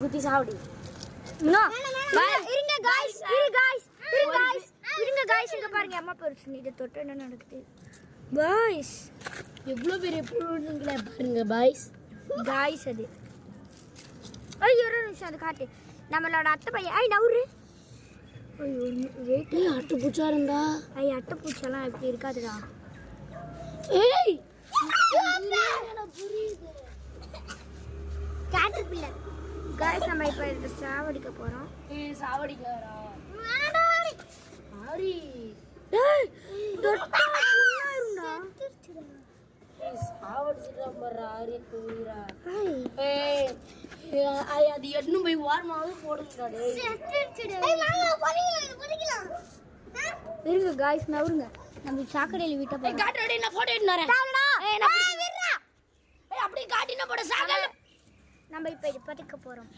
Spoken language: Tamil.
குத்தி சாவடி. இருங்க गाइस இங்க பாருங்க அம்மா பெருசு நீ தொட்ட என்ன நடக்குது गाइस எவ்வளவு பெரிய புழுங்களே பாருங்க பாய்ஸ். गाइस அது ஐயோ ஒரு நிமிஷம் அது காட்டு நம்மளோட அத்தை பையன் ஐ நவுரு ஐயோ வெயிட் அட்டு பூச்சா இருந்தா ஐ அட்டை பூச்செல்லாம் இப்படி இருக்காதுடா. ஏய் புரியுது கேட்டர்பில்லர் गाइस நம்ம இப்ப இத சாவடிக்க போறோம். சாவடிக்காரா ஆரி டேய் தொட்டா புண்ணாருடா சாவடிச்சிட்டா பாரு ஆரி போயிரா. ஐ ஏய் அது எண்ணு போய் வார்மாவே போடுங்கடா டேய். ஏய் வாங்க போடிக்கலாம் இருங்க गाइस நவருங்க நம்ம சாக்கடையில விட்ட போறோம். காட்டுடா நான் போட்டோ எடுத்து வரேன். ஏய் நான் ஏய் அப்படியே காட்டினா போட சாகல. நம்ம இப்ப இது பத்திக்க போறோம்.